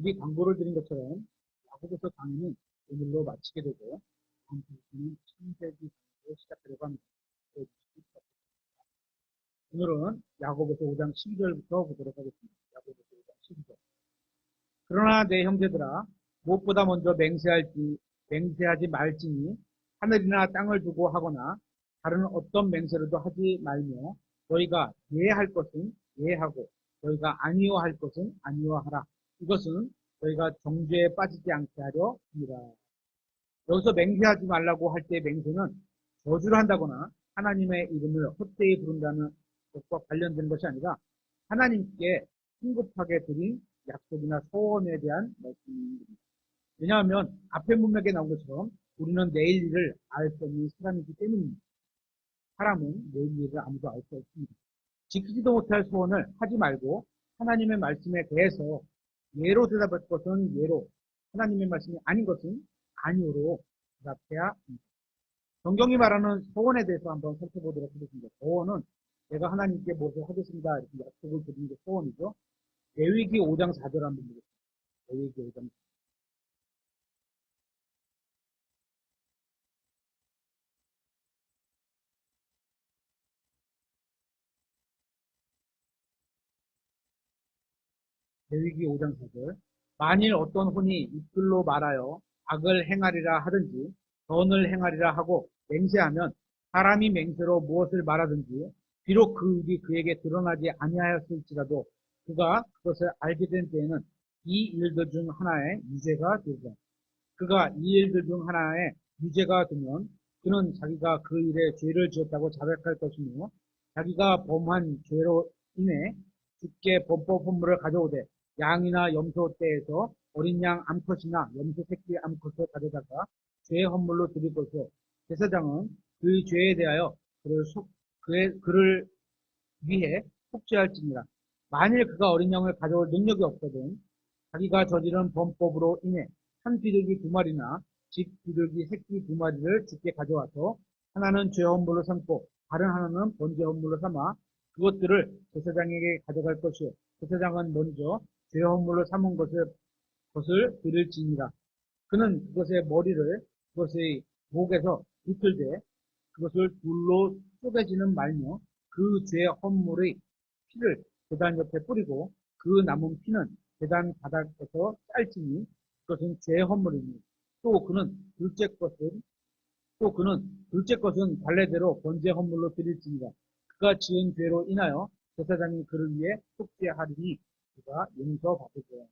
미리 광고를 드린 것처럼 야고보서 강의는 오늘로 마치게 되고 다음 주에는 창세기 강의를 시작하려고 합니다. 오늘은 야고보서 5장 12절부터 보도록 하겠습니다. 야고보서 5장 12절. 그러나 내 형제들아 무엇보다 먼저 맹세하지 말지니 하늘이나 땅을 두고 하거나 다른 어떤 맹세라도 하지 말며 너희가 예할 것은 예하고 너희가 아니오할 것은 아니오하라. 이것은 너희가 정죄에 빠지지 않게 하려 합니다. 여기서 맹세하지 말라고 할 때 맹세는 저주를 한다거나 하나님의 이름을 헛되이 부른다는 것과 관련된 것이 아니라 하나님께 성급하게 드린 약속이나 소원에 대한 말씀입니다. 왜냐하면 앞에 문맥에 나온 것처럼 우리는 내일 일을 알 수 없는 사람이기 때문입니다. 사람은 내일 일을 아무도 알 수 없습니다. 지키지도 못할 소원을 하지 말고 하나님의 말씀에 대해서 예로 대답할 것은 예로, 하나님의 말씀이 아닌 것은 아니오로 대답해야 합니다. 성경이 말하는 소원에 대해서 한번 살펴보도록 하겠습니다. 소원은 내가 하나님께 무엇을 하겠습니다. 이렇게 약속을 드리는 게 소원이죠. 레위기 5장 4절 한번 보겠습니다. 레위기 5장 4절. 레위기 5장 4절. 만일 어떤 혼이 입술로 말하여 악을 행하리라 하든지 선을 행하리라 하고 맹세하면 사람이 맹세로 무엇을 말하든지 비록 그 일이 그에게 드러나지 아니하였을지라도 그가 그것을 알게 된 때에는 이 일들 중 하나의 유죄가 되리라. 그가 이 일들 중 하나의 유죄가 되면 그는 자기가 그 일에 죄를 지었다고 자백할 것이며 자기가 범한 죄로 인해 주께 범법 헌물을 가져오되 양이나 염소 떼에서 어린 양 암컷이나 염소 새끼 암컷을 가져다가 죄의 헌물로 드릴 것이요 제사장은 그 죄에 대하여 그를 위해 속죄할지니라. 만일 그가 어린 양을 가져올 능력이 없거든 자기가 저지른 범법으로 인해 한 비둘기 2마리나 집 비둘기 새끼 2마리를 주께 가져와서 하나는 죄 헌물로 삼고 다른 하나는 번제 헌물로 삼아 그것들을 제사장에게 가져갈 것이요 제사장은 먼저 죄 헌물로 삼은 것을 드릴지니라. 그는 그것의 머리를 그것의 목에서 비틀되 그것을 둘로 쪼개지는 말며 그 죄 헌물의 피를 제단 옆에 뿌리고 그 남은 피는 제단 바닥에서 짤지니 그것은 죄 헌물이니 또 그는 둘째 것은 관례대로 번제 헌물로 드릴지니라. 그가 지은 죄로 인하여 제사장이 그를 위해 속죄하리니 그가 용서받으리라.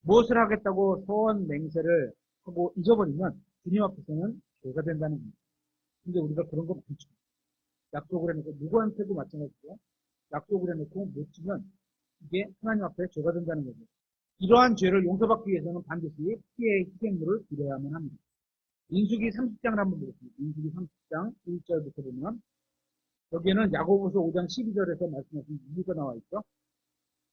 무엇을 하겠다고 소원 맹세를 하고 잊어버리면 주님 앞에서는 죄가 된다는 겁니다. 근데 우리가 그런 거 많죠. 약속을 해놓고 누구한테도 마찬가지죠. 약속을 해놓고 못 지면 이게 하나님 앞에 죄가 된다는 거죠. 이러한 죄를 용서받기 위해서는 반드시 피의 희생물을 드려야만 합니다. 민수기 30장을 한번 보겠습니다. 민수기 30장 1절부터 보면 여기에는 야고보서 5장 12절에서 말씀하신 이유가 나와 있죠.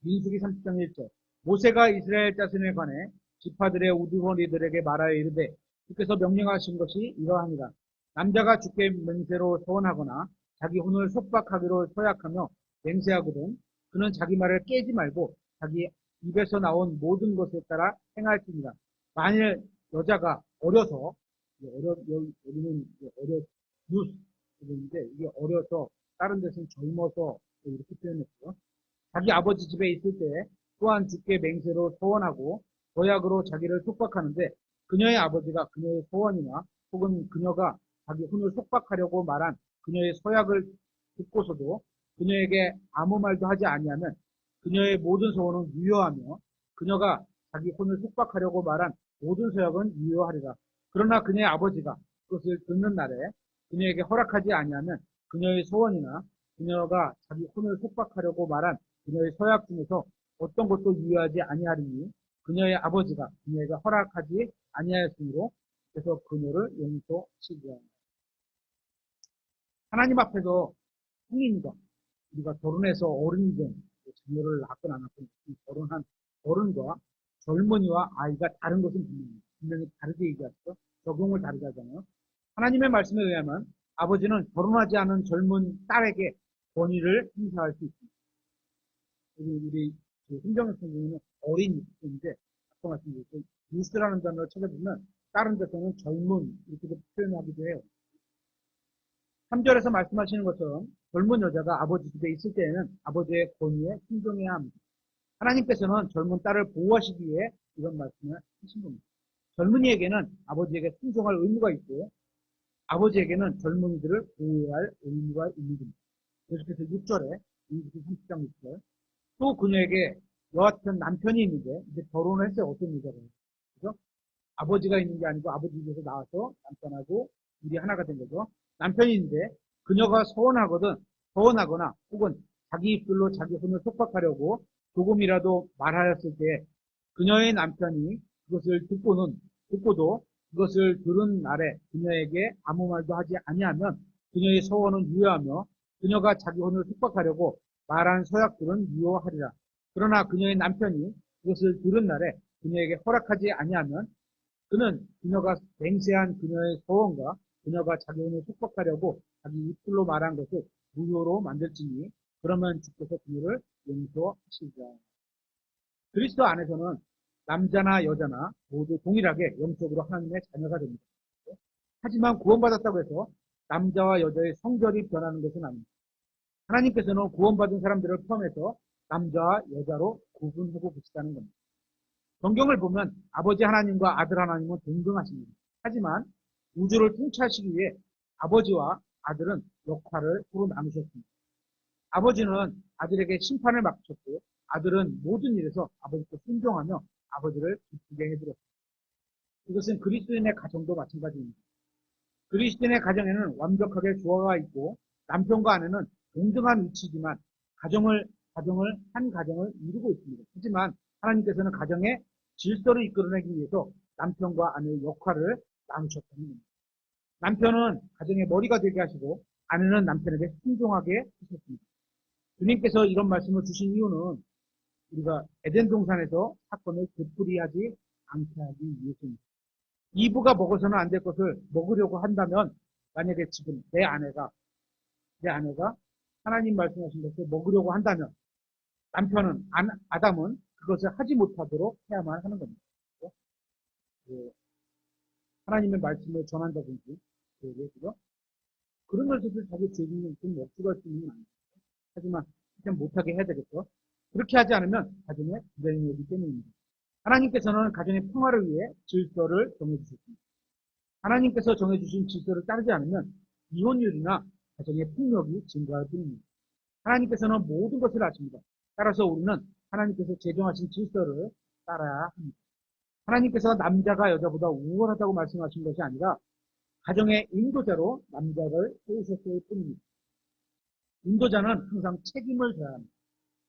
민수기 30장 1절. 모세가 이스라엘 자손에 관해 지파들의 우두머리들에게 말하여 이르되 주께서 명령하신 것이 이러하니라. 남자가 주께 맹세로 서원하거나 자기 혼을 속박하기로 서약하며 맹세하거든 그는 자기 말을 깨지 말고 자기 입에서 나온 모든 것에 따라 행할지니라. 만일 여자가 어려서 여기는 뉴스인데 이게 어려서 다른 데서는 젊어서 이렇게 표현했고요. 자기 아버지 집에 있을 때 또한 주께 맹세로 소원하고 도약으로 자기를 속박하는데 그녀의 아버지가 그녀의 소원이나 혹은 그녀가 자기 혼을 속박하려고 말한 그녀의 서약을 듣고서도 그녀에게 아무 말도 하지 아니하면 그녀의 모든 소원은 유효하며 그녀가 자기 혼을 속박하려고 말한 모든 서약은 유효하리라. 그러나 그녀의 아버지가 그것을 듣는 날에 그녀에게 허락하지 아니하면 그녀의 소원이나 그녀가 자기 혼을 속박하려고 말한 그녀의 서약 중에서 어떤 것도 유효하지 아니하리니 그녀의 아버지가 그녀에게 허락하지 아니하였으므로 그래서 그녀를 용서하시리라. 하나님 앞에서 성인과 우리가 결혼해서 어른이 된 자녀를 낳건 안 낳건 결혼한 어른과 젊은이와 아이가 다른 것은 분명히 다르게 얘기하죠. 적용을 다르게 하잖아요. 하나님의 말씀에 의하면 아버지는 결혼하지 않은 젊은 딸에게 권위를 행사할 수 있습니다. 우리 성경 성경에는 어린 유스인데 아까 말씀드렸죠. 유스라는 단어를 찾아보면 다른 데서는 젊은 이렇게 표현하기도 해요. 3절에서 말씀하시는 것처럼 젊은 여자가 아버지 집에 있을 때에는 아버지의 권위에 순종해야 합니다. 하나님께서는 젊은 딸을 보호하시기 위해 이런 말씀을 하신 겁니다. 젊은이에게는 아버지에게 순종할 의무가 있고 아버지에게는 젊은이들을 보호해야 할 의무가 있는 겁니다. 계속해서 6절에 30장 6절 또 그녀에게 여하튼 남편이 있는데 이제 결혼을 했어요. 어떤 여자가 그죠? 아버지가 있는 게 아니고 아버지 집에서 나와서 남편하고 둘이 하나가 된 거죠. 남편이 있는데 그녀가 서운하거나 혹은 자기 입술로 자기 혼을 속박하려고 조금이라도 말하였을 때 그녀의 남편이 그것을 듣고도 그것을 들은 날에 그녀에게 아무 말도 하지 아니하면 그녀의 서원은 유효하며 그녀가 자기 혼을 속박하려고 말한 서약들은 유효하리라. 그러나 그녀의 남편이 그것을 들은 날에 그녀에게 허락하지 아니하면 그녀가 맹세한 그녀의 서원과 그녀가 자기 혼을 속박하려고 자기 입술로 말한 것을 무효로 만들지니 그러면 주께서 그녀를 용서하시리라. 그리스도 안에서는 남자나 여자나 모두 동일하게 영적으로 하나님의 자녀가 됩니다. 하지만 구원받았다고 해서 남자와 여자의 성별이 변하는 것은 아닙니다. 하나님께서는 구원받은 사람들을 포함해서 남자와 여자로 구분하고 계시다는 겁니다. 성경을 보면 아버지 하나님과 아들 하나님은 동등하십니다. 하지만 우주를 통치하시기 위해 아버지와 아들은 역할을 서로 나누셨습니다. 아버지는 아들에게 심판을 맡기셨고 아들은 모든 일에서 아버지께 순종하며 아버지를 기쁘게 해드렸습니다. 이것은 그리스도인의 가정도 마찬가지입니다. 그리스도인의 가정에는 완벽하게 조화가 있고 남편과 아내는 동등한 위치지만 한 가정을 이루고 있습니다. 하지만 하나님께서는 가정의 질서를 이끌어내기 위해서 남편과 아내의 역할을 나누셨다는 겁니다. 남편은 가정의 머리가 되게 하시고 아내는 남편에게 순종하게 하셨습니다. 주님께서 이런 말씀을 주신 이유는 우리가 에덴 동산에서 사건을 되풀이하지 않게 하기 위해서입니다. 이브가 먹어서는 안 될 것을 먹으려고 한다면 만약에 지금 내 아내가 하나님 말씀하신 것을 먹으려고 한다면 아담은 그것을 하지 못하도록 해야만 하는 겁니다. 하나님의 말씀을 전한다든지 그런 것을 자기 죄인은 좀 억지할 수 있는 건 아닙니다. 하지만 그냥 못하게 해야 되겠죠. 그렇게 하지 않으면 가정에 불행이 오기 때문입니다. 하나님께서는 가정의 평화를 위해 질서를 정해주셨습니다. 하나님께서 정해주신 질서를 따르지 않으면 이혼율이나 가정의 폭력이 증가할 뿐입니다. 하나님께서는 모든 것을 아십니다. 따라서 우리는 하나님께서 제정하신 질서를 따라야 합니다. 하나님께서 남자가 여자보다 우월하다고 말씀하신 것이 아니라 가정의 인도자로 남자를 세우셨을 뿐입니다. 인도자는 항상 책임을 져야 합니다.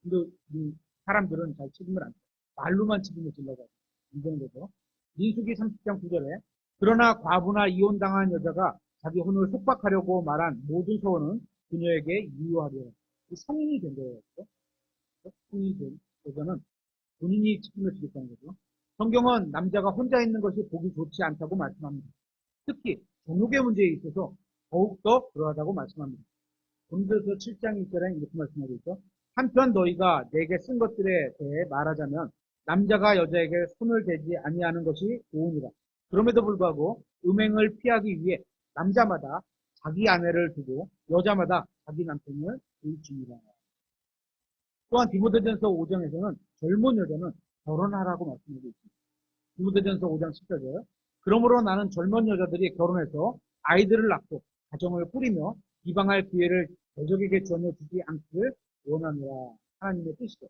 근데 이 사람들은 잘 책임을 안 져요. 말로만 책임을 지려고 하죠. 이런 거죠. 민수기 30장 9절에 그러나 과부나 이혼당한 여자가 자기 혼을 속박하려고 말한 모든 소원은 그녀에게 유효하리라. 성인이 된 거예요. 성인이 된 여자는 본인이 책임을 지겠다는 거죠. 성경은 남자가 혼자 있는 것이 보기 좋지 않다고 말씀합니다. 특히 종욕의 문제에 있어서 더욱더 그러하다고 말씀합니다. 본드서 7장 1절에 이렇게 말씀하고 있죠. 한편 너희가 내게 쓴 것들에 대해 말하자면 남자가 여자에게 손을 대지 아니하는 것이 좋으니라. 그럼에도 불구하고 음행을 피하기 위해 남자마다 자기 아내를 두고 여자마다 자기 남편을 두지니라. 또한 디모데전서 5장에서는 젊은 여자는 결혼하라고 말씀하고 있습니다. 디모데전서 5장 14절 그러므로 나는 젊은 여자들이 결혼해서 아이들을 낳고 가정을 꾸리며 비방할 기회를 대적에게 전혀 주지 않기를 원하노라. 하나님의 뜻이죠.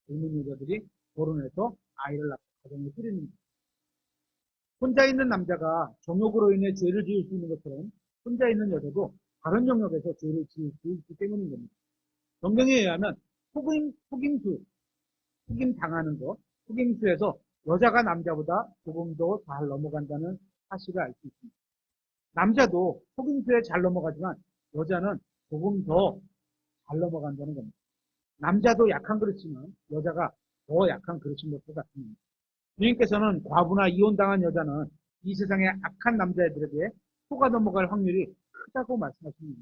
젊은 여자들이 결혼해서 아이를 낳고 가정을 꾸리는 것. 혼자 있는 남자가 정욕으로 인해 죄를 지을 수 있는 것처럼 혼자 있는 여자도 다른 영역에서 죄를 지을 수 있기 때문인 겁니다. 성경에 의하면 속임 당하는 것, 속임수에서 여자가 남자보다 조금 더 잘 넘어간다는 사실을 알 수 있습니다. 남자도 속임수에 잘 넘어가지만 여자는 조금 더 잘 넘어간다는 겁니다. 남자도 약한 그릇이면 여자가 더 약한 그릇인 것과 같습니다. 주님께서는 과부나 이혼당한 여자는 이 세상의 악한 남자애들에게 속아 넘어갈 확률이 크다고 말씀하십니다.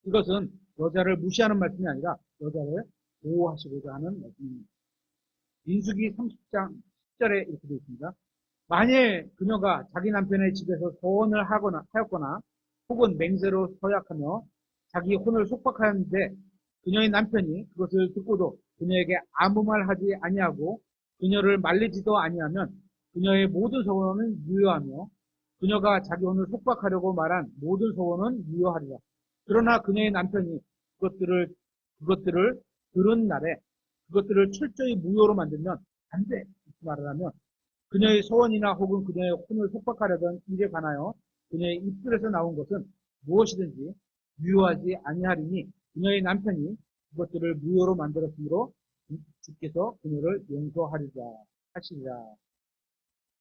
이것은 여자를 무시하는 말씀이 아니라 여자를 보호하시고자 하는 말씀입니다. 민수기 30장 10절에 이렇게 되어 있습니다. 만일 그녀가 자기 남편의 집에서 소원을 하였거나 혹은 맹세로 서약하며 자기 혼을 속박하였는데 그녀의 남편이 그것을 듣고도 그녀에게 아무 말 하지 아니하고 그녀를 말리지도 아니하면 그녀의 모든 소원은 유효하며 그녀가 자기 혼을 속박하려고 말한 모든 소원은 유효하리라. 그러나 그녀의 남편이 그것들을 들은 날에 그것들을 철저히 무효로 만들면 안 돼. 이렇게 말을 하면 그녀의 소원이나 혹은 그녀의 혼을 속박하려던 일에 관하여 그녀의 입술에서 나온 것은 무엇이든지 유효하지 아니하리니 그녀의 남편이 그것들을 무효로 만들었으므로 주께서 그녀를 용서하리라 하시리라.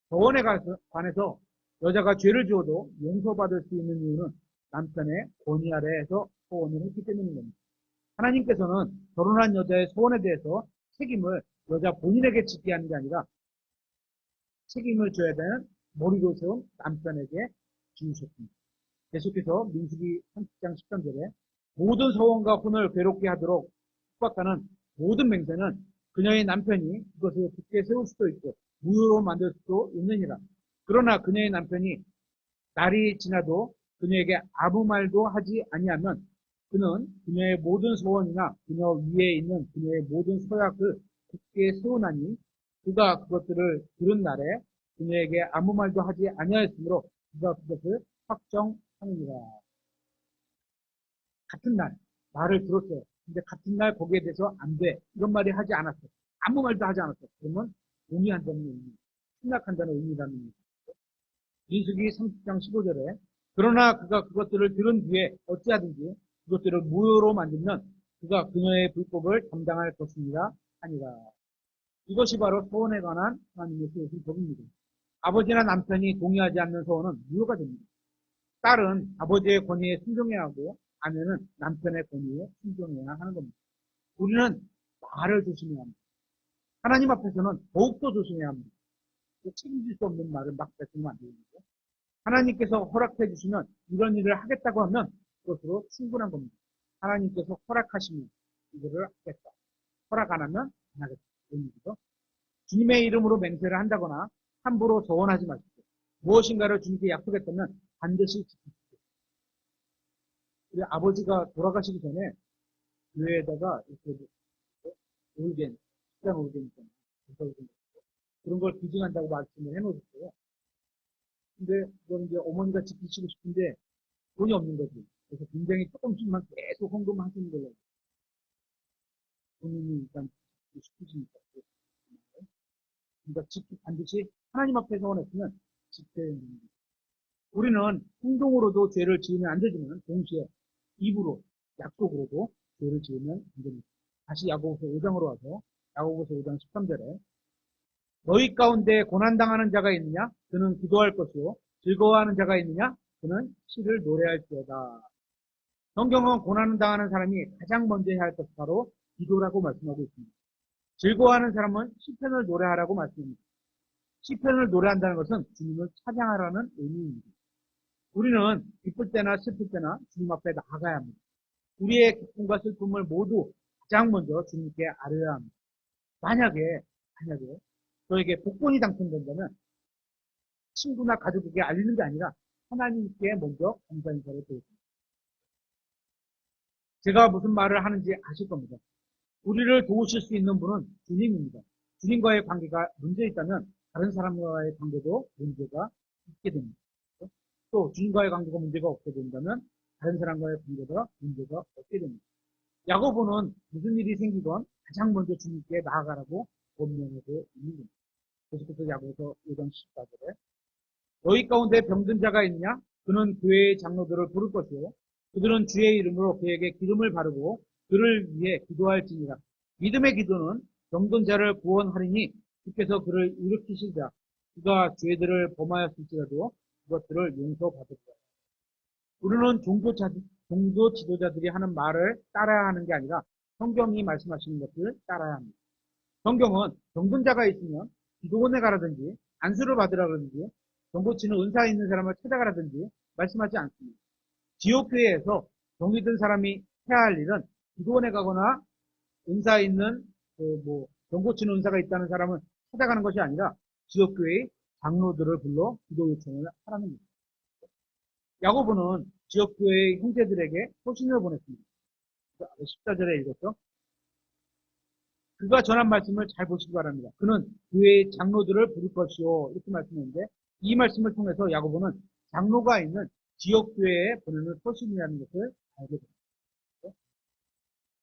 소원에 관해서 여자가 죄를 지어도 용서받을 수 있는 이유는 남편의 권위 아래에서 소원을 했기 때문인 겁니다. 하나님께서는 결혼한 여자의 소원에 대해서 책임을 여자 본인에게 짓게 하는 게 아니라 책임을 져야 되는 머리로 세운 남편에게 지우셨습니다. 계속해서 민수기 30장 13절에 모든 소원과 혼을 괴롭게 하도록 속박하는 모든 맹세는 그녀의 남편이 그것을 굳게 세울 수도 있고 무효로 만들 수도 있느니라. 그러나 그녀의 남편이 날이 지나도 그녀에게 아무 말도 하지 아니하면 그는 그녀의 모든 소원이나 그녀 위에 있는 그녀의 모든 서약을 굳게 세우나니 그가 그것들을 들은 날에 그녀에게 아무 말도 하지 아니하였으므로 그가 그것을 확정하느니라. 같은 날 말을 들었어요. 근데 같은 날 거기에 대해서 안 돼. 이런 말이 하지 않았어. 아무 말도 하지 않았어. 그러면 동의한다는 의미, 승낙한다는 의미라는 의미. 민수기 30장 15절에 그러나 그가 그것들을 들은 뒤에 어찌하든지 그것들을 무효로 만들면 그가 그녀의 불법을 담당할 것입니다. 아니라. 이것이 바로 소원에 관한 하나님의 세우신 법입니다. 아버지나 남편이 동의하지 않는 소원은 무효가 됩니다. 딸은 아버지의 권위에 순종해야 하고 아내는 남편의 권위에 순종해야 하는 겁니다. 우리는 말을 조심해야 합니다. 하나님 앞에서는 더욱더 조심해야 합니다. 책임질 수 없는 말을 막 뱉으면 안 됩니다. 하나님께서 허락해 주시면 이런 일을 하겠다고 하면 그것으로 충분한 겁니다. 하나님께서 허락하시면 이거를 하겠다. 허락 안 하면 안 하겠다. 이런 얘기죠. 주님의 이름으로 맹세를 한다거나 함부로 소원하지 마십시오. 무엇인가를 주님께 약속했다면 반드시 지키십시오. 우리 아버지가 돌아가시기 전에 교회에다가 이렇게 올겐, 식당 올겐 있잖아요. 그런 걸 기증한다고 말씀을 해놓으셨어요. 근데 그건 이제 어머니가 지키시고 싶은데 돈이 없는 거지. 그래서 굉장히 조금씩만 계속 헌금하시는 걸로. 본인이 일단 시키시니까. 그러니까 반드시 하나님 앞에 소원했으면 지켜야 됩니다. 우리는 행동으로도 죄를 지으면 안 되지만 동시에 입으로, 약속으로도 죄를 지으면 안 됩니다. 다시 야고보서 5장으로 와서 야고보서 5장 13절에 너희 가운데 고난당하는 자가 있느냐? 그는 기도할 것이요. 즐거워하는 자가 있느냐? 그는 시를 노래할지어다. 성경은 고난당하는 사람이 가장 먼저 해야 할 것이 바로 기도라고 말씀하고 있습니다. 즐거워하는 사람은 시편을 노래하라고 말씀합니다. 시편을 노래한다는 것은 주님을 찬양하라는 의미입니다. 우리는 기쁠 때나 슬플 때나 주님 앞에 나아가야 합니다. 우리의 기쁨과 슬픔을 모두 가장 먼저 주님께 아뢰야 합니다. 만약에 저에게 복권이 당첨된다면 친구나 가족에게 알리는 게 아니라 하나님께 먼저 감사 인사를 드립니다. 제가 무슨 말을 하는지 아실 겁니다. 우리를 도우실 수 있는 분은 주님입니다. 주님과의 관계가 문제 있다면 다른 사람과의 관계도 문제가 있게 됩니다. 또 주님과의 관계가 문제가 없게 된다면 다른 사람과의 관계가 문제가 없게 됩니다. 야고보는 무슨 일이 생기건 가장 먼저 주님께 나아가라고 권면하고 있는 겁니다. 계속해서 야고보서 5장 14절에 너희 가운데 병든 자가 있느냐? 그는 교회의 장로들을 부를 것이요. 그들은 주의 이름으로 그에게 기름을 바르고 그를 위해 기도할지니라. 믿음의 기도는 병든 자를 구원하리니 주께서 그를 일으키시자 그가 죄들을 범하였을지라도 그것들을 용서받으리라. 우리는 종교 지도자들이 하는 말을 따라야 하는 게 아니라 성경이 말씀하시는 것을 따라야 합니다. 성경은 병든 자가 있으면 기도원에 가라든지 안수를 받으라든지 정보치는 은사 있는 사람을 찾아가라든지 말씀하지 않습니다. 지옥교회에서 병이 든 사람이 해야 할 일은 기도원에 가거나 은사 있는 병고치는 은사가 있다는 사람은 찾아가는 것이 아니라 지역교회의 장로들을 불러 기도 요청을 하라는 겁니다. 야고보는 지역교회의 형제들에게 소신을 보냈습니다. 14절에 읽었죠. 그가 전한 말씀을 잘 보시기 바랍니다. 그는 교회의 장로들을 부를 것이요 이렇게 말씀했는데 이 말씀을 통해서 야고보는 장로가 있는 지역교회에 보내는 소신이라는 것을 알게 됩니다.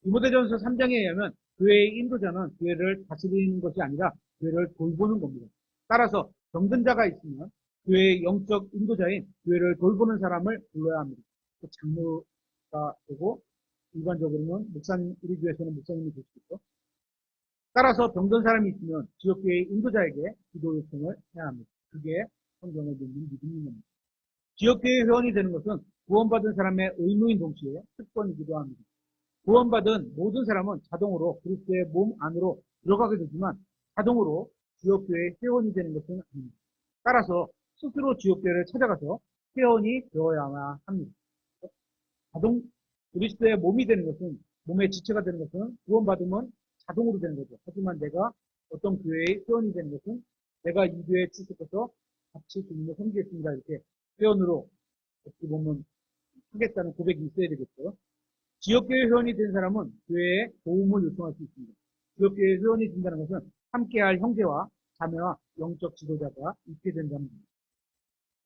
디모데전서 3장에 의하면 교회의 인도자는 교회를 다스리는 것이 아니라 교회를 돌보는 겁니다. 따라서 병든자가 있으면 교회의 영적 인도자인 교회를 돌보는 사람을 불러야 합니다. 장로가 되고 일반적으로는 목사님, 우리 교회에서는 목사님이 될 수 있고 따라서 병든 사람이 있으면 지역교회의 인도자에게 기도 요청을 해야 합니다. 그게 성경에 있는 믿음인 겁니다. 지역교회 회원이 되는 것은 구원받은 사람의 의무인 동시에 특권이기도 합니다. 구원받은 모든 사람은 자동으로 그리스도의 몸 안으로 들어가게 되지만 자동으로 지역교회 회원이 되는 것은 아닙니다. 따라서 스스로 지역교회를 찾아가서 회원이 되어야만 합니다. 자동 그리스도의 몸이 되는 것은 몸의 지체가 되는 것은 구원받으면 자동으로 되는 거죠. 하지만 내가 어떤 교회의 회원이 되는 것은 내가 이 교회에 출석해서 같이 주님을 섬기겠습니다. 이렇게 회원으로 어떻게 보면 하겠다는 고백이 있어야 되겠죠. 지역교회 회원이 된 사람은 교회에 도움을 요청할 수 있습니다. 지역교회 회원이 된다는 것은 함께할 형제와 자매와 영적 지도자가 있게 된다는 겁니다.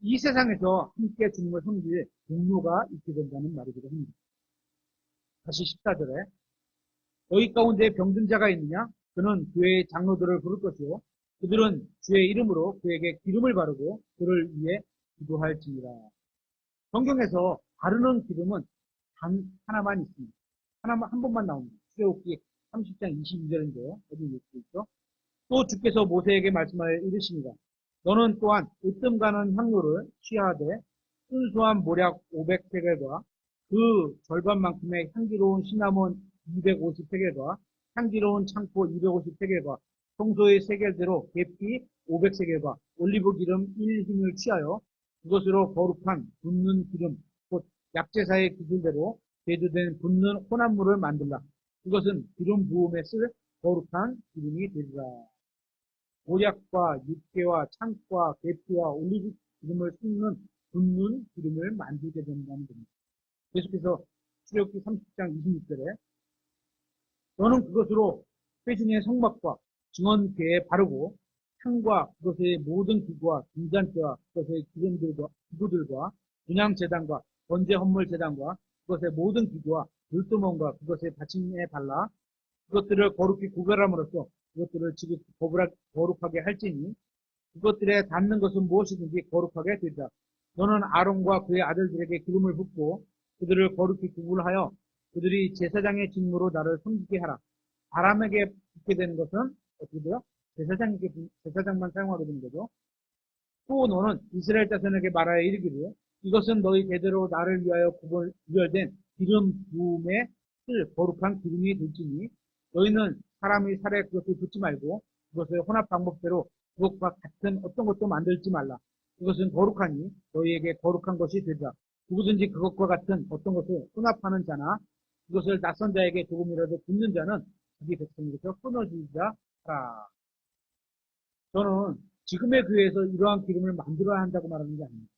이 세상에서 함께 주님을 섬길 동료가 있게 된다는 말이기도 합니다. 다시 14절에 너희 가운데 병든 자가 있느냐? 그는 교회의 장로들을 부를 것이요. 그들은 주의 이름으로 그에게 기름을 바르고 그를 위해 기도할지니라. 성경에서 바르는 기름은 단 하나만 있습니다. 한 번만 나옵니다. 출애굽기 30장 22절인데요. 어디 읽고 있죠? 또 주께서 모세에게 말씀하여 이르시니라. 너는 또한 으뜸 가는 향료를 취하되 순수한 모략 500세겔과 그 절반만큼의 향기로운 시나몬 250세겔과 향기로운 창포 250세겔과 평소의 세겔대로 계피 500세겔과 올리브 기름 1흰을 취하여 그것으로 거룩한 붓는 기름 곧 약제사의 기술대로 제조된 붓는 혼합물을 만들라. 이것은 기름 부음에 쓸 거룩한 기름이 되리라. 모략과 육개와 창과 계피와 올리브 기름을 섞는 붓는 기름을 만들게 된다는 겁니다. 계속해서 출애굽기 30장 26절에 너는 그것으로 회중의 성막과 증언궤에 바르고 향과 그것의 모든 기구와 등잔대와 그것의 기구들과 분향제단과 번제 헌물 제단과 그것의 모든 기구와 물두멍과 그것의 받침에 발라 그것들을 거룩히 구별함으로써 그것들을 지극히 거룩하게 할지니 그것들에 닿는 것은 무엇이든지 거룩하게 되리라. 너는 아론과 그의 아들들에게 기름을 붓고 그들을 거룩히 구분하여 그들이 제사장의 직무로 나를 섬기게 하라. 사람에게 붓게 되는 것은 어떻게 돼요? 제사장만 사용하게 되는 거죠. 또 너는 이스라엘 자손에게 말하여 이르기를 이것은 너희 대대로 나를 위하여 구별된 기름 부음에 쓸 거룩한 기름이 될지니 너희는 사람이 살에 그것을 붓지 말고 그것을 혼합 방법대로 그것과 같은 어떤 것도 만들지 말라. 그것은 거룩하니 너희에게 거룩한 것이 되리라. 누구든지 그것과 같은 어떤 것을 혼합하는 자나 그것을 낯선 자에게 조금이라도 붓는 자는 자기 백성에게서 끊어지자 하라. 저는 지금의 교회에서 이러한 기름을 만들어야 한다고 말하는 게 아닙니다.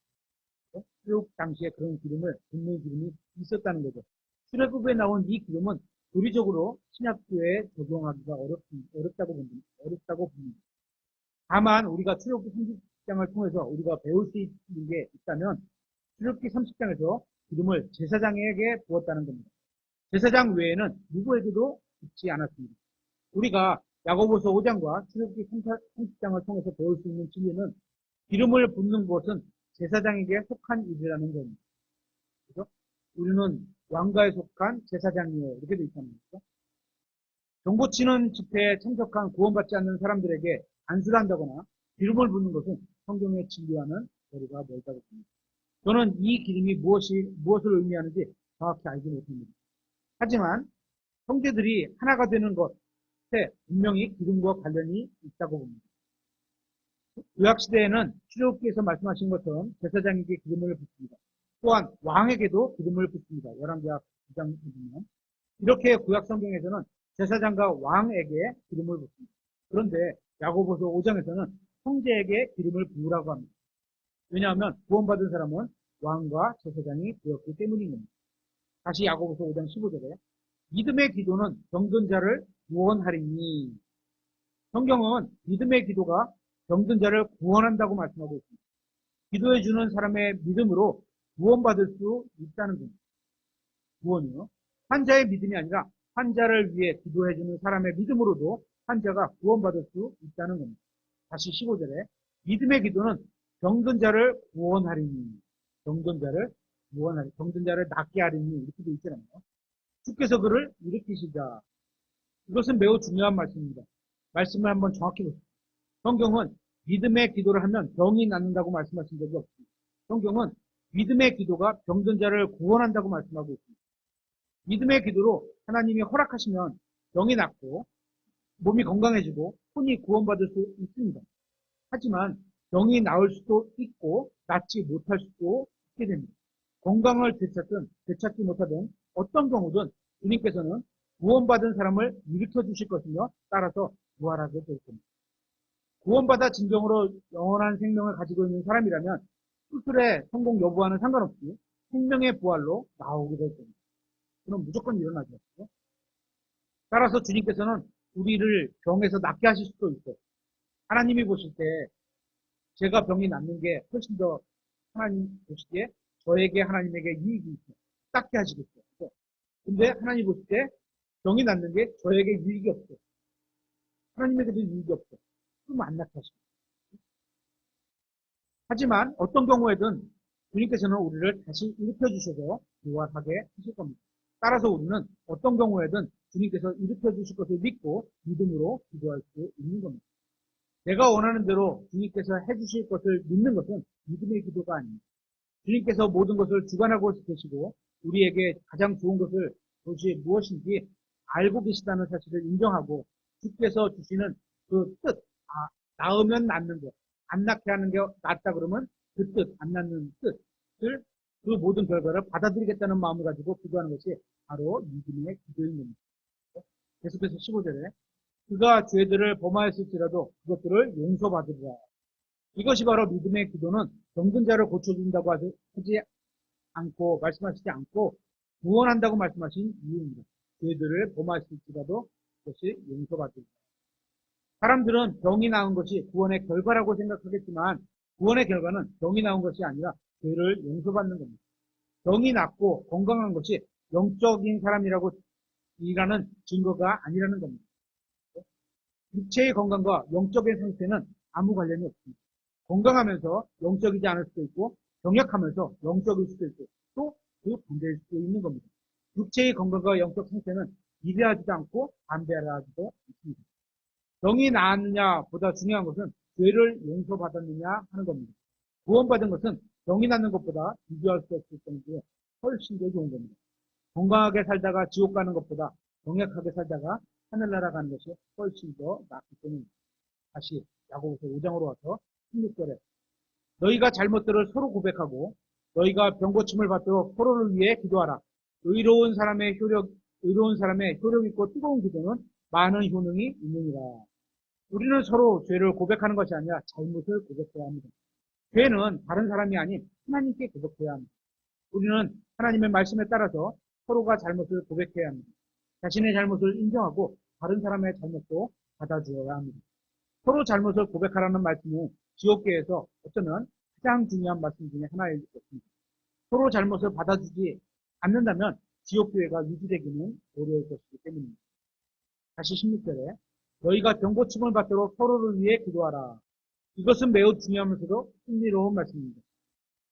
출애굽 당시에 그런 기름을 붓는 기름이 있었다는 거죠. 출애굽에 나온 이 기름은 도리적으로 신약교회에 적용하기가 어렵다고 봅니다. 다만 우리가 출애굽기 30장을 통해서 우리가 배울 수 있는 게 있다면 출애굽기 30장에서 기름을 제사장에게 부었다는 겁니다. 제사장 외에는 누구에게도 붓지 않았습니다. 우리가 야고보서 5장과 출애굽기 30장을 통해서 배울 수 있는 진리는 기름을 붓는 것은 제사장에게 속한 일이라는 겁니다. 그래서 우리는 왕가에 속한 제사장이에요. 이렇게 돼 있다는 거죠. 정보치는 집회에 참석한 구원받지 않는 사람들에게 안수한다거나 기름을 붓는 것은 성경의 진리와는 거리가 멀다고 봅니다. 저는 이 기름이 무엇을 의미하는지 정확히 알지 못합니다. 하지만 형제들이 하나가 되는 것에 분명히 기름과 관련이 있다고 봅니다. 구약시대에는 출애굽기에서 말씀하신 것처럼 제사장에게 기름을 붓습니다. 또한 왕에게도 기름을 붓습니다. 열왕기하 9장 보면 이렇게 구약 성경에서는 제사장과 왕에게 기름을 붓습니다. 그런데 야고보서 5장에서는 형제에게 기름을 부으라고 합니다. 왜냐하면 구원받은 사람은 왕과 제사장이 되었기 때문인 겁니다. 다시 야고보서 5장 15절에 믿음의 기도는 병든 자를 구원하리니, 성경은 믿음의 기도가 병든 자를 구원한다고 말씀하고 있습니다. 기도해 주는 사람의 믿음으로 구원받을 수 있다는 겁니다. 구원이요. 환자의 믿음이 아니라 환자를 위해 기도해 주는 사람의 믿음으로도 환자가 구원받을 수 있다는 겁니다. 다시 15절에 믿음의 기도는 병든 자를 구원하리니, 병든 자를 구원하리, 병든 자를 낫게 하리니, 이렇게 되어 있잖아요. 주께서 그를 일으키시자. 이것은 매우 중요한 말씀입니다. 말씀을 한번 정확히 보십시오. 성경은 믿음의 기도를 하면 병이 낫는다고 말씀하신 적이 없습니다. 성경은 믿음의 기도가 병든 자를 구원한다고 말씀하고 있습니다. 믿음의 기도로 하나님이 허락하시면 병이 낫고 몸이 건강해지고 혼이 구원받을 수 있습니다. 하지만 병이 나을 수도 있고 낫지 못할 수도 있게 됩니다. 건강을 되찾지 못하든 어떤 경우든 주님께서는 구원받은 사람을 일으켜 주실 것이며 따라서 부활하게 될 겁니다. 구원받아 진정으로 영원한 생명을 가지고 있는 사람이라면 수술의 성공 여부와는 상관없이 생명의 부활로 나오게 될 겁니다. 그럼 무조건 일어나죠. 따라서 주님께서는 우리를 병에서 낫게 하실 수도 있어요. 하나님이 보실 때 제가 병이 낫는 게 훨씬 더 하나님 보시기에 저에게 하나님에게 이익이 있어요. 낫게 하시겠어요. 근데 하나님 보실 때 병이 낫는 게 저에게 이익이 없어요. 하나님에게도 이익이 없어요. 그럼 안 낫게 하시겠어요. 하지만 어떤 경우에든 주님께서는 우리를 다시 일으켜 주셔서 부활하게 하실 겁니다. 따라서 우리는 어떤 경우에든 주님께서 일으켜 주실 것을 믿고 믿음으로 기도할 수 있는 겁니다. 내가 원하는 대로 주님께서 해주실 것을 믿는 것은 믿음의 기도가 아닙니다. 주님께서 모든 것을 주관하고 계시고 우리에게 가장 좋은 것을 그것이 무엇인지 알고 계시다는 사실을 인정하고 주께서 주시는 그 뜻, 낳으면 낫는 것, 안 낳게 하는 게 낫다 그러면 그 뜻, 안 낳는 뜻을 그 모든 결과를 받아들이겠다는 마음을 가지고 기도하는 것이 바로 믿음의 기도인 겁니다. 계속해서 15절에 그가 죄들을 범하였을지라도 그것들을 용서받으리라. 이것이 바로 믿음의 기도는 병든 자를 고쳐준다고 하지 않고 말씀하시지 않고 구원한다고 말씀하신 이유입니다. 죄들을 범하였을지라도 그것이 용서받으리라. 사람들은 병이 나은 것이 구원의 결과라고 생각하겠지만 구원의 결과는 병이 나은 것이 아니라 죄를 용서받는 겁니다. 병이 낫고 건강한 것이 영적인 사람이라고 이라는 증거가 아니라는 겁니다. 육체의 건강과 영적인 상태는 아무 관련이 없습니다. 건강하면서 영적이지 않을 수도 있고 병약하면서 영적일 수도 있고 또 그 반대일 수도 있는 겁니다. 육체의 건강과 영적 상태는 비례하지도 않고 반대하지도 않습니다. 병이 나았느냐 보다 중요한 것은 죄를 용서받았느냐 하는 겁니다. 구원받은 것은 병이 낫는 것보다 비교할 수 없을 정도로 훨씬 더 좋은 겁니다. 건강하게 살다가 지옥 가는 것보다 병약하게 살다가 하늘나라 가는 것이 훨씬 더 낫기 때문입니다. 다시 야고보서 5장으로 와서 16절에 너희가 잘못들을 서로 고백하고 너희가 병고침을 받도록 서로를 위해 기도하라. 의로운 사람의 효력 있고 뜨거운 기도는 많은 효능이 있느니라. 우리는 서로 죄를 고백하는 것이 아니라 잘못을 고백해야 합니다. 죄는 다른 사람이 아닌 하나님께 고백해야 합니다. 우리는 하나님의 말씀에 따라서 서로가 잘못을 고백해야 합니다. 자신의 잘못을 인정하고 다른 사람의 잘못도 받아주어야 합니다. 서로 잘못을 고백하라는 말씀은 지옥계에서 어쩌면 가장 중요한 말씀 중에 하나일 것입니다. 서로 잘못을 받아주지 않는다면 지옥교회가 유지되기는 어려울 것이기 때문입니다. 다시 16절에 너희가 병고침을 받도록 서로를 위해 기도하라. 이것은 매우 중요하면서도 흥미로운 말씀입니다.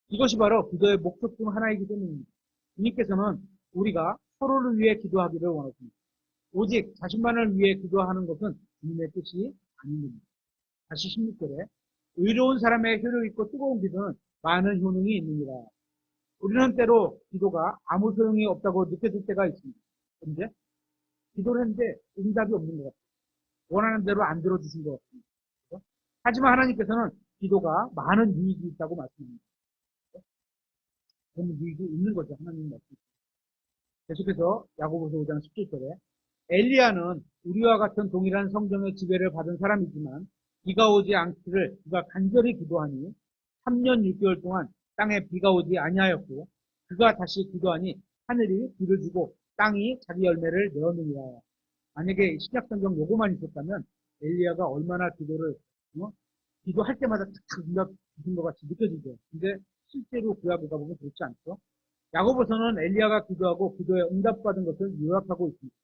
이것이 바로 기도의 목적 중 하나이기 때문입니다. 주님께서는 우리가 서로를 위해 기도하기를 원하십니다. 오직 자신만을 위해 기도하는 것은 주님의 뜻이 아닙니다. 다시 16절에 의로운 사람의 효력 있고 뜨거운 기도는 많은 효능이 있느니라. 우리는 때로 기도가 아무 소용이 없다고 느껴질 때가 있습니다. 그런데 기도를 했는데 응답이 없는 것 같아요. 원하는 대로 안 들어주신 것 같습니다. 그렇죠? 하지만 하나님께서는 기도가 많은 유익이 있다고 말씀합니다. 그런 유익이 있는 거죠. 하나님 말씀. 계속해서 야고보서 5장 17절에 엘리야는 우리와 같은 동일한 성경의 지배를 받은 사람이지만 비가 오지 않기를 그가 간절히 기도하니 3년 6개월 동안 땅에 비가 오지 아니하였고 그가 다시 기도하니 하늘이 비를 주고 땅이 자기 열매를 내었느니라. 만약에 신약성경 요거만 있었다면 엘리야가 얼마나 기도를 기도할 때마다 탁탁 응답 주신 것 같이 느껴지죠. 근데 실제로 구약에 가보면 그렇지 않죠. 야고보서는 엘리야가 기도하고 기도에 응답받은 것을 요약하고 있습니다.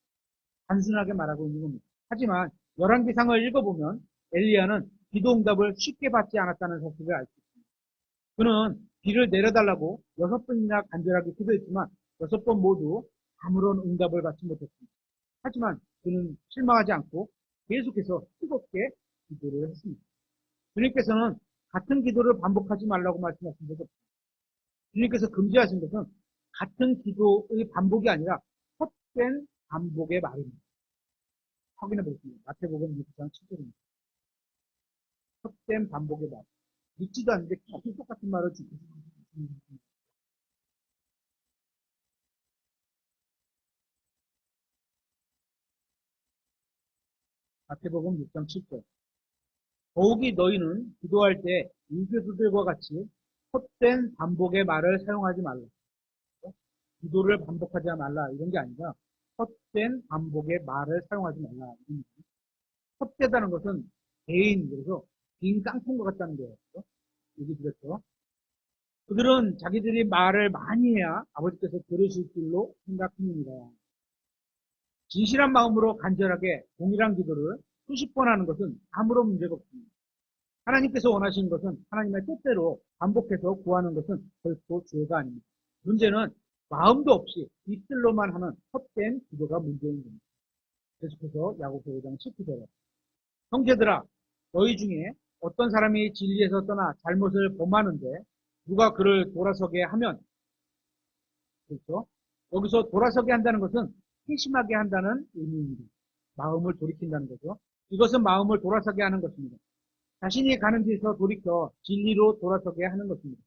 단순하게 말하고 있는 겁니다. 하지만 열왕기상을 읽어보면 엘리야는 기도 응답을 쉽게 받지 않았다는 사실을 알 수 있습니다. 그는 비를 내려달라고 6번이나 간절하게 기도했지만 6번 모두 아무런 응답을 받지 못했습니다. 하지만 그는 실망하지 않고 계속해서 뜨겁게 기도를 했습니다. 주님께서는 같은 기도를 반복하지 말라고 말씀하신 적이 없습니다. 주님께서 금지하신 것은 같은 기도의 반복이 아니라 헛된 반복의 말입니다. 확인해 보겠습니다. 마태복음 6장 7절입니다. 헛된 반복의 말. 믿지도 않는데 계속 똑같은 말을 주고 마태복음 6장 7절. 더욱이 너희는 기도할 때 유교수들과 같이 헛된 반복의 말을 사용하지 말라. 기도를 반복하지 말라 이런 게 아니라 헛된 반복의 말을 사용하지 말라. 헛되다는 것은 개인, 그래서 빈 깡통과 같다는 거예요. 얘기 드렸죠. 그들은 자기들이 말을 많이 해야 아버지께서 들으실 줄로 생각합니다. 진실한 마음으로 간절하게 동일한 기도를 수십 번 하는 것은 아무런 문제가 없습니다. 하나님께서 원하시는 것은 하나님의 뜻대로 반복해서 구하는 것은 결코 죄가 아닙니다. 문제는 마음도 없이 입술로만 하는 헛된 기도가 문제인 겁니다. 계속해서 야고보 5장 19절에 형제들아 너희 중에 어떤 사람이 진리에서 떠나 잘못을 범하는데 누가 그를 돌아서게 하면 그렇죠? 여기서 돌아서게 한다는 것은 회심하게 한다는 의미입니다. 마음을 돌이킨다는 거죠. 이것은 마음을 돌아서게 하는 것입니다. 자신이 가는 길에서 돌이켜 진리로 돌아서게 하는 것입니다.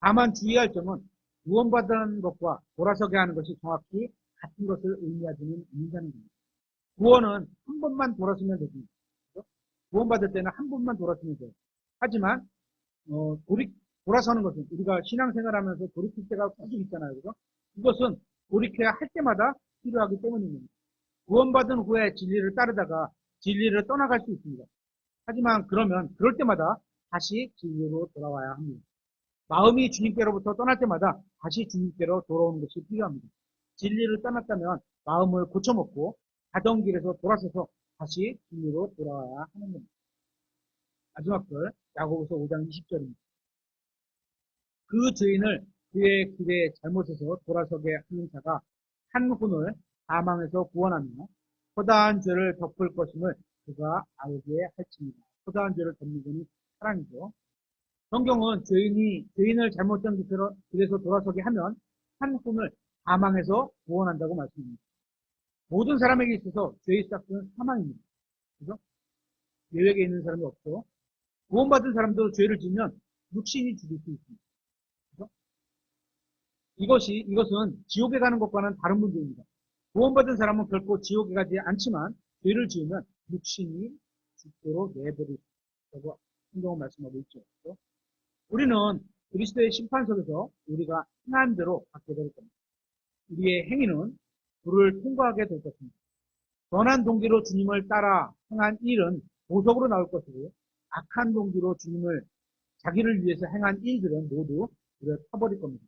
다만 주의할 점은 구원받는 것과 돌아서게 하는 것이 정확히 같은 것을 의미하지는 않는다는 겁니다. 구원은 한 번만 돌아서면 됩니다. 그렇죠? 구원받을 때는 한 번만 돌아서면 돼요. 하지만 돌아서는 것은 우리가 신앙생활하면서 돌이킬 때가 계속 있잖아요. 그죠? 이것은 돌이켜야 할 때마다 필요하기 때문입니다. 구원받은 후에 진리를 따르다가 진리를 떠나갈 수 있습니다. 하지만 그럴 때마다 다시 진리로 돌아와야 합니다. 마음이 주님께로부터 떠날 때마다 다시 주님께로 돌아오는 것이 필요합니다. 진리를 떠났다면 마음을 고쳐먹고 가던 길에서 돌아서서 다시 진리로 돌아와야 하는 겁니다. 마지막 글 야고보서 5장 20절입니다. 그 죄인을 그의 길에 잘못해서 돌아서게 하는 자가 한 혼을 사망에서 구원하며 허다한 죄를 덮을 것임을 그가 알게 할지니라. 허다한 죄를 덮는 것은 사랑이죠. 성경은 죄인을 잘못된 길에서 돌아서게 하면 한 혼을 사망에서 구원한다고 말씀합니다. 모든 사람에게 있어서 죄의 시작은 사망입니다. 그죠? 예외에 있는 사람이 없죠. 구원받은 사람도 죄를 지면 육신이 죽을 수 있습니다. 그죠? 이것은 지옥에 가는 것과는 다른 문제입니다. 구원받은 사람은 결코 지옥에 가지 않지만 죄를 지으면 육신이 죽도록 내버릴 수 있다고 성경은 말씀하고 있죠. 그죠? 우리는 그리스도의 심판석에서 우리가 행한 대로 받게 될 겁니다. 우리의 행위는 불을 통과하게 될 것입니다. 선한 동기로 주님을 따라 행한 일은 보석으로 나올 것이고 악한 동기로 자기를 위해서 행한 일들은 모두 우리를 타버릴 겁니다.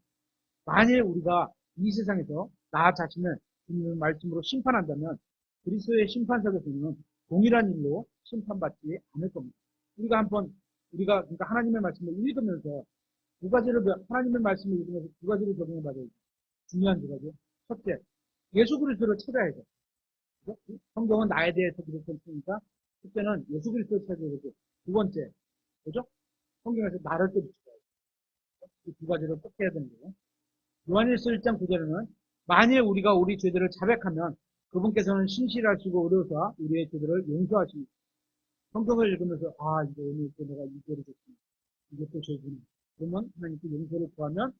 만일 우리가 이 세상에서 나 자신을 주님의 말씀으로 심판한다면 그리스도의 심판석에서는 동일한 일로 심판받지 않을 겁니다. 우리가 그러니까 하나님의 말씀을 읽으면서 하나님의 말씀을 읽으면서 두 가지를 적용해 봐야 돼요. 중요한 두 가지. 첫째, 예수 그리스도를 찾아야 돼. 성경은 나에 대해서 기록했으니까 첫째는 예수 그리스도를 찾아야 되고 두 번째, 그죠? 성경에서 나를 또 비춰야 돼. 이 두 가지를 꼭 해야 되는 거예요. 요한일서 1장 9절에는 만일 우리가 우리 죄들을 자백하면 그분께서는 신실하시고 의로우사 우리의 죄들을 용서하십니다. 성경을 읽으면서 이제 오늘 또 내가 이 죄를 졌습니다. 이게 또 죄구나. 그러면 하나님께 용서를 구하면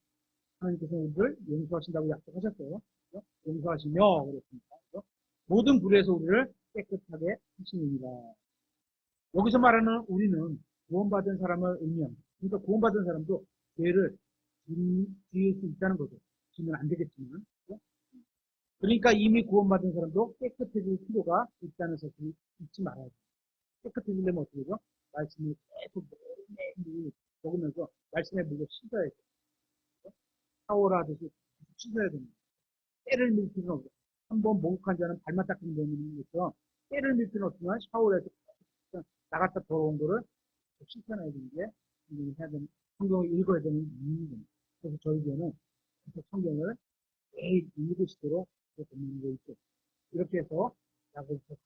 하나님께서 우리를 용서하신다고 약속하셨어요. 그렇죠? 용서하시며 그랬습니다. 그렇죠? 모든 불에서 우리를 깨끗하게 하시느니라. 여기서 말하는 우리는 구원받은 사람을 의미합니다. 그러니까 구원받은 사람도 죄를 지을 수 있다는 거죠. 지면 안 되겠지만. 그죠? 그러니까 이미 구원받은 사람도 깨끗해질 필요가 있다는 사실을 잊지 말아야 돼요. 깨끗해지려면 어떻게 되죠? 말씀을 계속 매일매일 먹으면서 말씀에 물려 씻어야 돼요. 샤워를 하듯이 계속 씻어야 됩니다. 때를 밀 필요는 없어요. 한번 목욕한 자는 발만 닦으면 되는 것처럼 때를 밀 필요는 없지만 샤워를 해서 그냥 나갔다 돌아온 거를 씻어내야 되는 게 성경을 해야 되는, 성경을 읽어야 되는 이유입니다. 그래서 저희에게는 성경을 매일 읽으시도록 되는 거 있죠. 이렇게 해서 야고보서